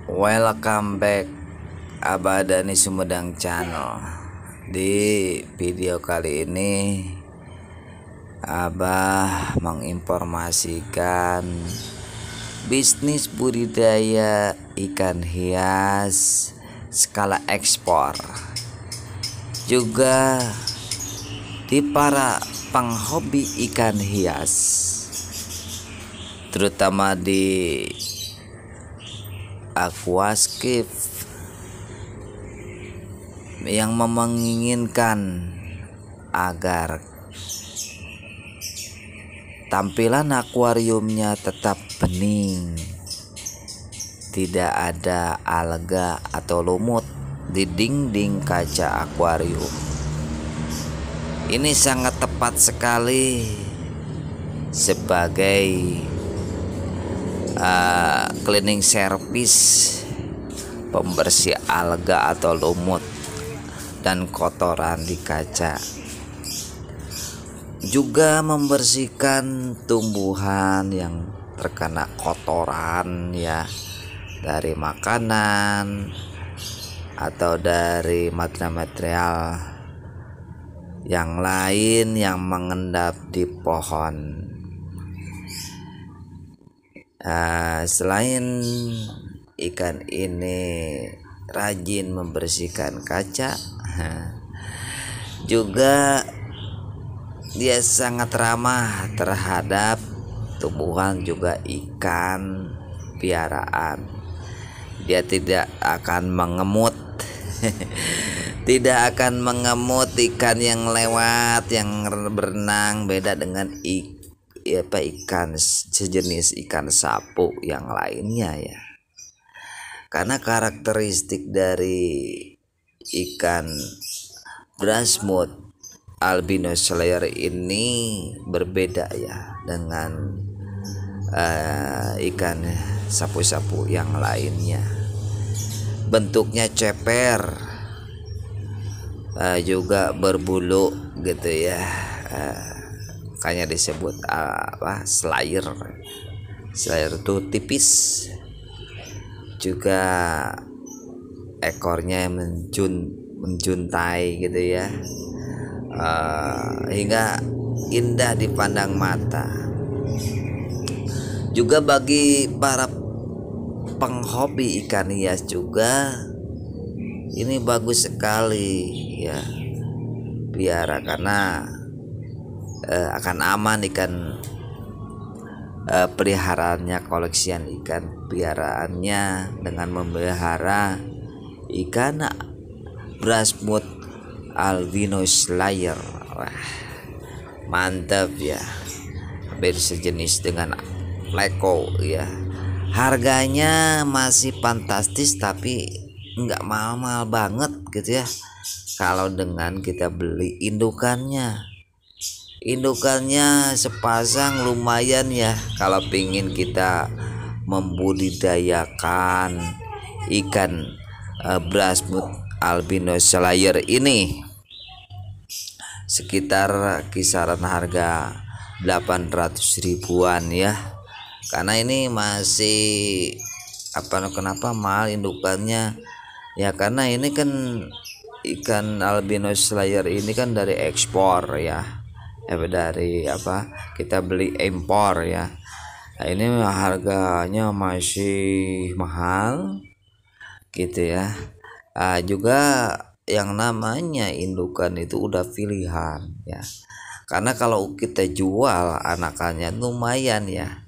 Welcome back Abadani Sumedang Channel. Di video kali ini Abah menginformasikan bisnis budidaya ikan hias skala ekspor, juga di para penghobi ikan hias, terutama di aquascape yang menginginkan agar tampilan akuariumnya tetap bening, tidak ada alga atau lumut di dinding kaca akuarium. Ini sangat tepat sekali sebagai cleaning service, pembersih alga atau lumut dan kotoran di kaca, juga membersihkan tumbuhan yang terkena kotoran ya, dari makanan atau dari material yang lain yang mengendap di pohon. Selain ikan ini rajin membersihkan kaca, juga dia sangat ramah terhadap tumbuhan juga ikan piaraan. Dia tidak akan mengemut tidak akan mengemut ikan yang lewat, yang berenang. Beda dengan ikan sejenis ikan sapu yang lainnya ya, karena karakteristik dari ikan Brasmut albino slayer ini berbeda ya dengan ikan sapu-sapu yang lainnya. Bentuknya ceper, juga berbulu gitu ya, makanya disebut slayer. Slayer itu tipis, juga ekornya menjuntai gitu ya, hingga indah dipandang mata. Juga bagi para penghobi ikan hias juga ini bagus sekali ya piara, karena akan aman ikan peliharaannya, koleksian ikan piaraannya dengan memelihara ikan Brasmut albino slayer. Wah, mantap ya, hampir sejenis dengan leko ya. Harganya masih fantastis tapi nggak mahal-mahal banget gitu ya. Kalau dengan kita beli indukannya sepasang lumayan ya, kalau pingin kita membudidayakan ikan Brasmut albino slayer ini. Sekitar kisaran harga 800 ribuan ya, karena ini masih kenapa mahal indukannya ya, karena ini kan ikan albino slayer ini kan dari ekspor ya, dari kita beli impor ya. Nah, ini harganya masih mahal gitu ya. Juga yang namanya indukan itu udah pilihan ya, karena kalau kita jual anakannya lumayan ya,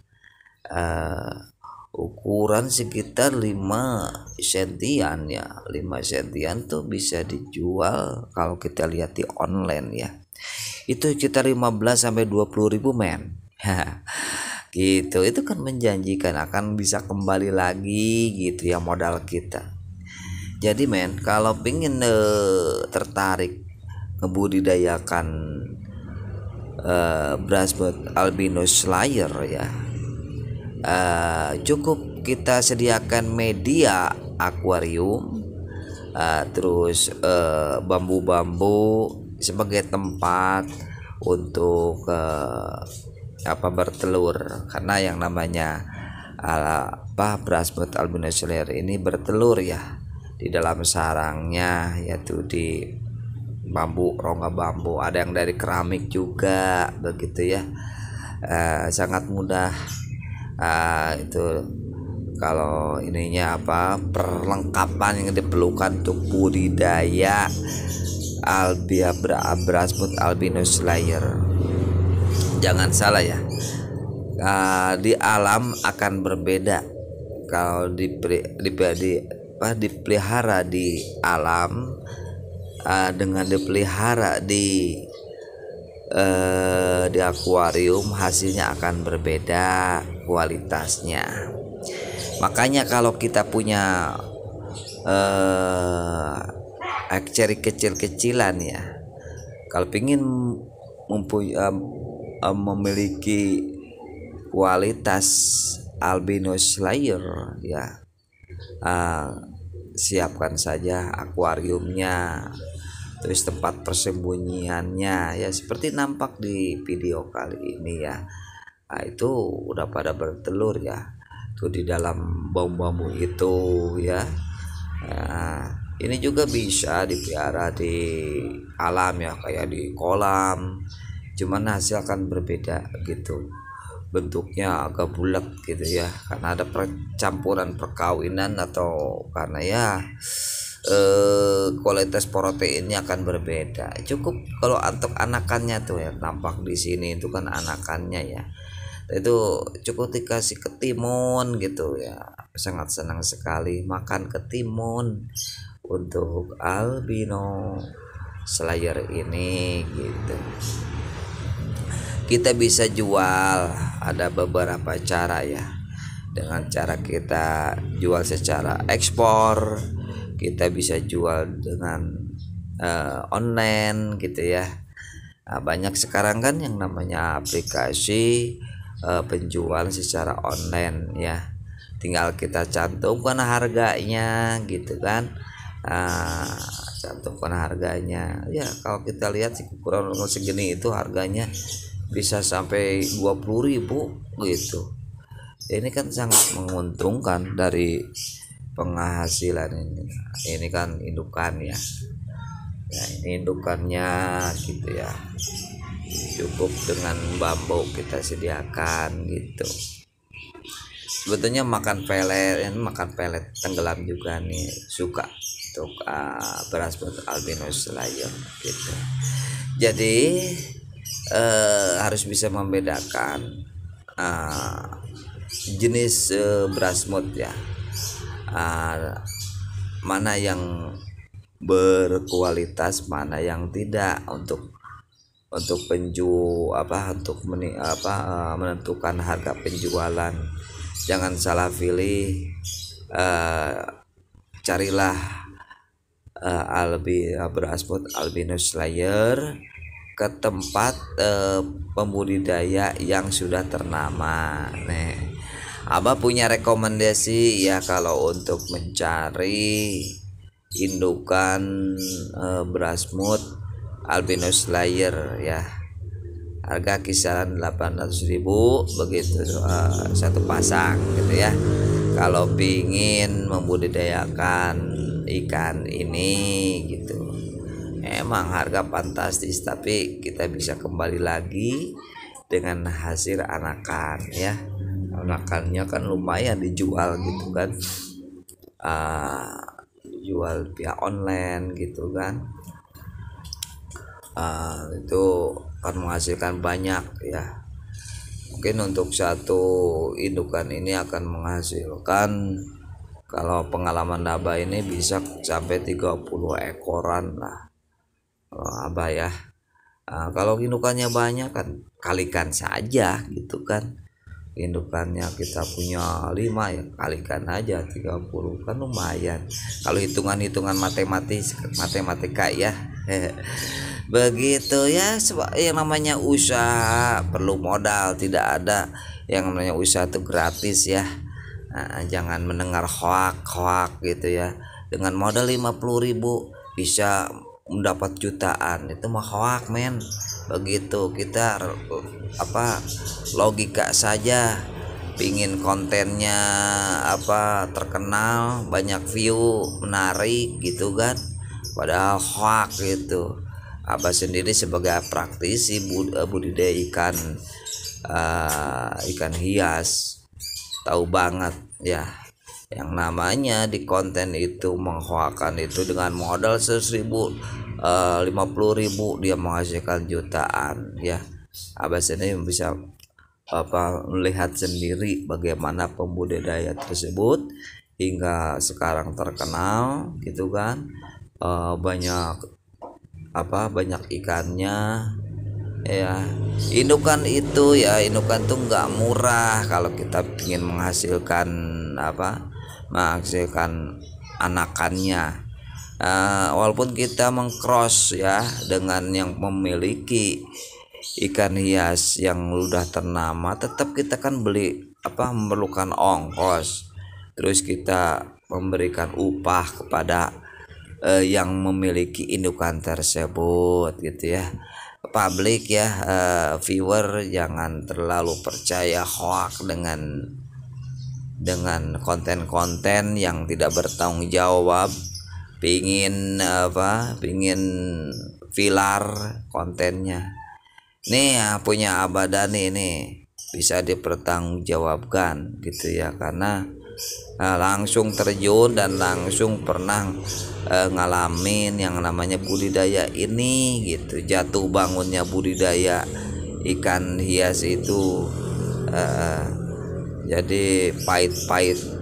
ukuran sekitar 5 sentian ya, 5 sentian tuh bisa dijual. Kalau kita lihat di online ya, itu sekitar 15 sampai 20 ribu men gitu. Itu kan menjanjikan akan bisa kembali lagi gitu ya modal kita. Jadi men, kalau pingin tertarik ngebudidayakan Brasmut albino slayer ya, cukup kita sediakan media akuarium, terus bambu-bambu sebagai tempat untuk bertelur, karena yang namanya Brasmut albino slayer ini bertelur ya di dalam sarangnya, yaitu di bambu, rongga bambu, ada yang dari keramik juga begitu ya. Sangat mudah itu kalau ininya perlengkapan yang diperlukan untuk budidaya Brasmut albino slayer. Jangan salah ya, di alam akan berbeda kalau dipelihara di alam dengan dipelihara di akuarium, hasilnya akan berbeda kualitasnya. Makanya kalau kita punya aksari kecil-kecilan ya, kalau ingin memiliki kualitas albino slayer ya, siapkan saja akuariumnya, terus tempat persembunyiannya ya, seperti nampak di video kali ini ya. Itu udah pada bertelur ya tuh di dalam bambu-bambu itu ya. Ini juga bisa dipelihara di alam ya, kayak di kolam, cuman hasil akan berbeda gitu, bentuknya agak bulat gitu ya, karena ada percampuran perkawinan atau karena ya kualitas proteinnya akan berbeda. Cukup kalau untuk anakannya tuh ya, nampak di sini itu kan anakannya ya, itu cukup dikasih ketimun gitu ya. Sangat senang sekali makan ketimun untuk albino slayer ini gitu. Kita bisa jual, ada beberapa cara ya. Dengan cara kita jual secara ekspor, kita bisa jual dengan online gitu ya. Banyak sekarang kan yang namanya aplikasi penjualan secara online ya, tinggal kita cantumkan harganya gitu kan. Cantumkan harganya ya, kalau kita lihat ukuran segini itu harganya bisa sampai 20.000 gitu. Ini kan sangat menguntungkan dari penghasilan ini kan indukan ya. Ya ini indukannya gitu ya, cukup dengan bambu kita sediakan gitu. Sebetulnya makan pelet tenggelam juga nih suka untuk Brasmut albino slayer gitu. Jadi harus bisa membedakan jenis Brasmut ya, mana yang berkualitas, mana yang tidak, untuk menentukan harga penjualan. Jangan salah pilih, carilah Brasmut albino slayer ke tempat pembudidaya yang sudah ternama. Nih, Abah punya rekomendasi ya, kalau untuk mencari indukan Brasmut albino slayer ya, harga kisaran 800.000 begitu satu pasang gitu ya. Kalau pingin membudidayakan ikan ini gitu, emang harga fantastis, tapi kita bisa kembali lagi dengan hasil anakan ya. Anakannya kan lumayan dijual gitu kan, dijual via online gitu kan. Itu akan menghasilkan banyak ya. Mungkin untuk satu indukan ini akan menghasilkan, kalau pengalaman Abah ini bisa sampai 30 ekoran lah Abah ya. Kalau indukannya banyak kan kalikan saja gitu kan. Indukannya kita punya 5 ya, kalikan aja 30 kan lumayan. Kalau hitungan-hitungan matematika ya. Begitu ya, yang namanya usaha perlu modal, tidak ada yang namanya usaha itu gratis ya. Jangan mendengar hoak gitu ya, dengan modal 50.000 bisa mendapat jutaan, itu mah hoak begitu. Kita logika saja, pingin kontennya terkenal, banyak view, menarik gitu kan, padahal hoax gitu. Abah sendiri sebagai praktisi budidaya ikan hias tahu banget ya, yang namanya di konten itu menghoakan itu dengan modal 100.000, 50.000 dia menghasilkan jutaan ya. Abah sendiri bisa melihat sendiri bagaimana pembudidaya tersebut hingga sekarang terkenal gitu kan. Banyak ikannya ya. Indukan tuh nggak murah kalau kita ingin menghasilkan anakannya. Walaupun kita mengcross ya dengan yang memiliki ikan hias yang udah ternama, tetap kita kan memerlukan ongkos, terus kita memberikan upah kepada yang memiliki indukan tersebut gitu ya. Publik ya, viewer jangan terlalu percaya hoax dengan konten-konten yang tidak bertanggung jawab, pingin viral kontennya. Nih ya, punya Abah Dhani nih bisa dipertanggungjawabkan gitu ya, karena langsung terjun dan langsung pernah ngalamin yang namanya budidaya ini gitu. Jatuh bangunnya budidaya ikan hias itu jadi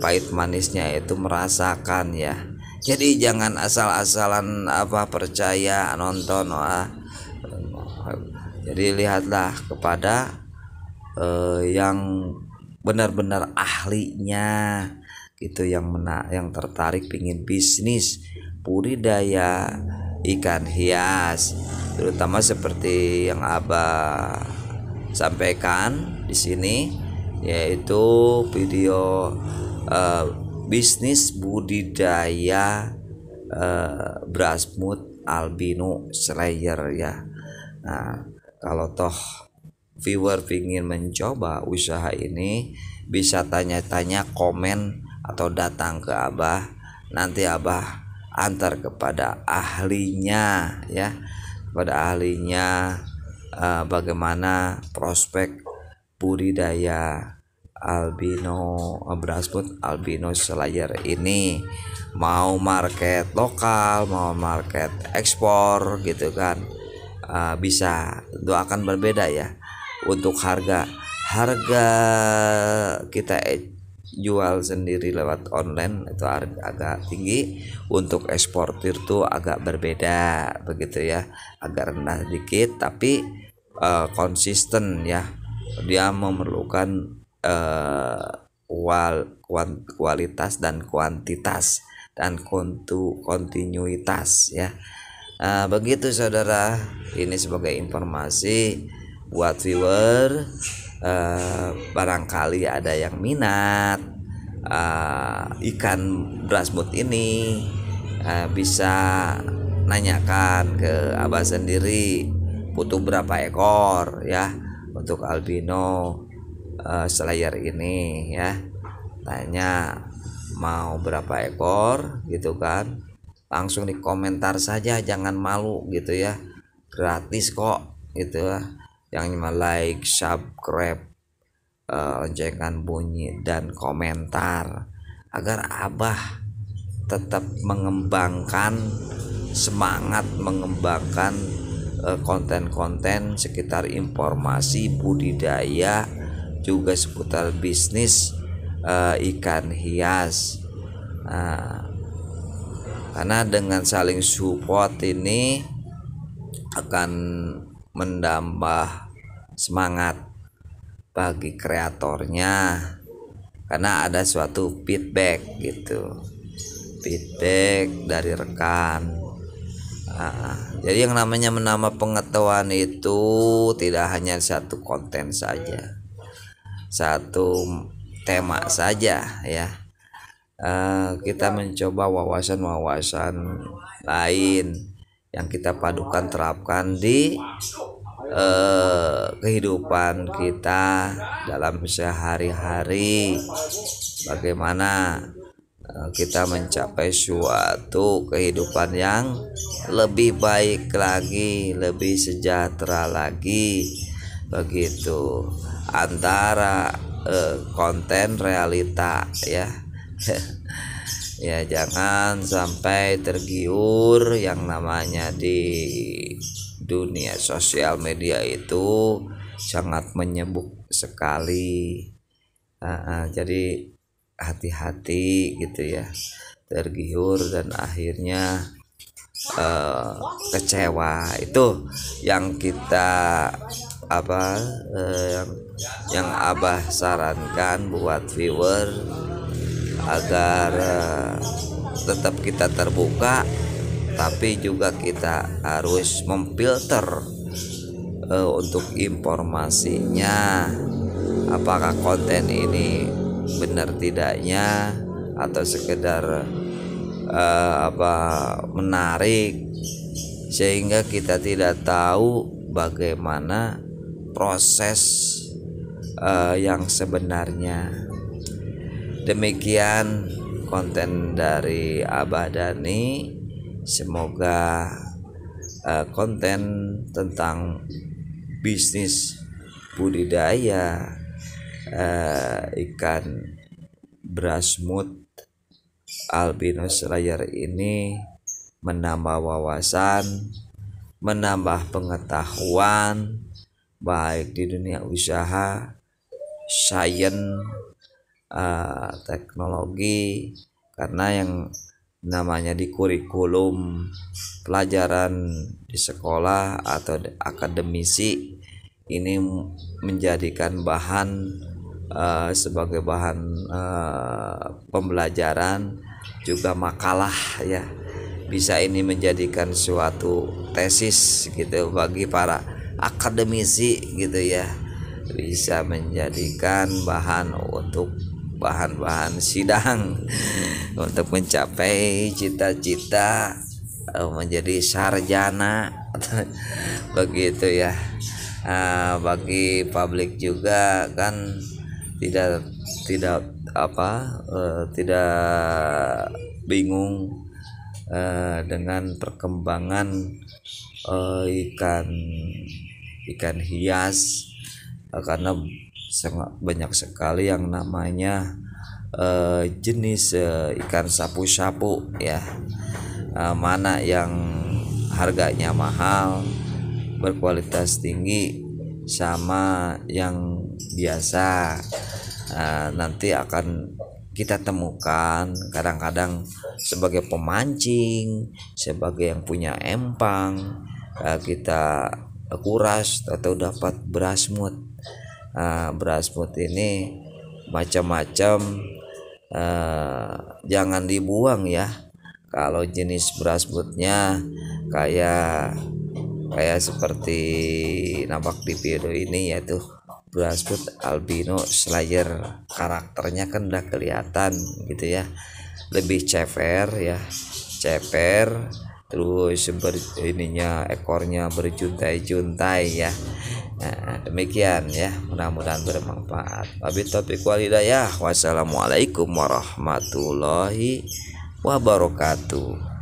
pahit manisnya itu merasakan ya. Jadi jangan asal-asalan percaya nonton. Jadi lihatlah kepada yang benar-benar ahlinya gitu, yang tertarik pingin bisnis budidaya ikan hias, terutama seperti yang Abah sampaikan di sini, yaitu video bisnis budidaya Brasmut albino slayer ya. Nah, kalau toh viewer ingin mencoba usaha ini, bisa tanya-tanya, komen atau datang ke Abah, nanti Abah antar kepada ahlinya ya, bagaimana prospek budidaya Brasmut albino slayer ini, mau market lokal, mau market ekspor gitu kan. Bisa, tentu akan berbeda ya. Untuk harga kita jual sendiri lewat online itu agak tinggi, untuk eksportir tuh agak berbeda begitu ya, agak rendah dikit, tapi konsisten ya. Dia memerlukan kualitas dan kuantitas dan kontinuitas ya. Begitu saudara, ini sebagai informasi buat viewer. Barangkali ada yang minat ikan Brasmut ini, bisa nanyakan ke Abah sendiri butuh berapa ekor ya untuk albino slayer ini ya. Tanya mau berapa ekor gitu kan, langsung di komentar saja, jangan malu gitu ya, gratis kok gitu ya. Yang like, subscribe, loncengkan bunyi dan komentar agar Abah tetap semangat mengembangkan konten-konten sekitar informasi budidaya, juga seputar bisnis ikan hias. Karena dengan saling support ini akan menambah semangat bagi kreatornya, karena ada suatu feedback dari rekan. Jadi yang namanya menambah pengetahuan itu tidak hanya satu konten saja, satu tema saja ya. Kita mencoba wawasan lain yang kita padukan terapkan di kehidupan kita dalam sehari-hari, bagaimana kita mencapai suatu kehidupan yang lebih baik lagi, lebih sejahtera lagi, begitu, antara konten realita ya. Ya, jangan sampai tergiur yang namanya di dunia sosial media itu sangat menyebuk sekali. Jadi hati-hati gitu ya, tergiur dan akhirnya kecewa. Itu yang kita yang Abah sarankan buat viewer, agar tetap kita terbuka, tapi juga kita harus memfilter untuk informasinya, apakah konten ini benar tidaknya atau sekedar menarik, sehingga kita tidak tahu bagaimana proses yang sebenarnya. Demikian konten dari Abah Dhani. Semoga konten tentang bisnis budidaya ikan brasmut albino slayer ini menambah wawasan, menambah pengetahuan baik di dunia usaha, sains, teknologi, karena yang namanya di kurikulum pelajaran di sekolah atau akademisi ini menjadikan bahan sebagai bahan pembelajaran, juga makalah ya, bisa ini menjadikan suatu tesis gitu bagi para akademisi gitu ya, bisa menjadikan bahan untuk bahan-bahan sidang untuk mencapai cita-cita menjadi sarjana begitu ya. Bagi publik juga kan tidak bingung dengan perkembangan ikan hias, karena sangat banyak sekali yang namanya jenis ikan sapu-sapu ya, mana yang harganya mahal, berkualitas tinggi, sama yang biasa. Nanti akan kita temukan kadang-kadang sebagai pemancing, sebagai yang punya empang, kita kuras atau dapat brasmut. Brasmut ini macam-macam, jangan dibuang ya. Kalau jenis brasmutnya kayak seperti nampak di video ini, yaitu brasmut albino slayer, karakternya kan udah kelihatan gitu ya, lebih ceper ya, terus ekornya berjuntai-juntai ya. Demikian ya, mudah-mudahan bermanfaat. Wabillahi taufiq wal hidayah. Wassalamualaikum warahmatullahi wabarakatuh.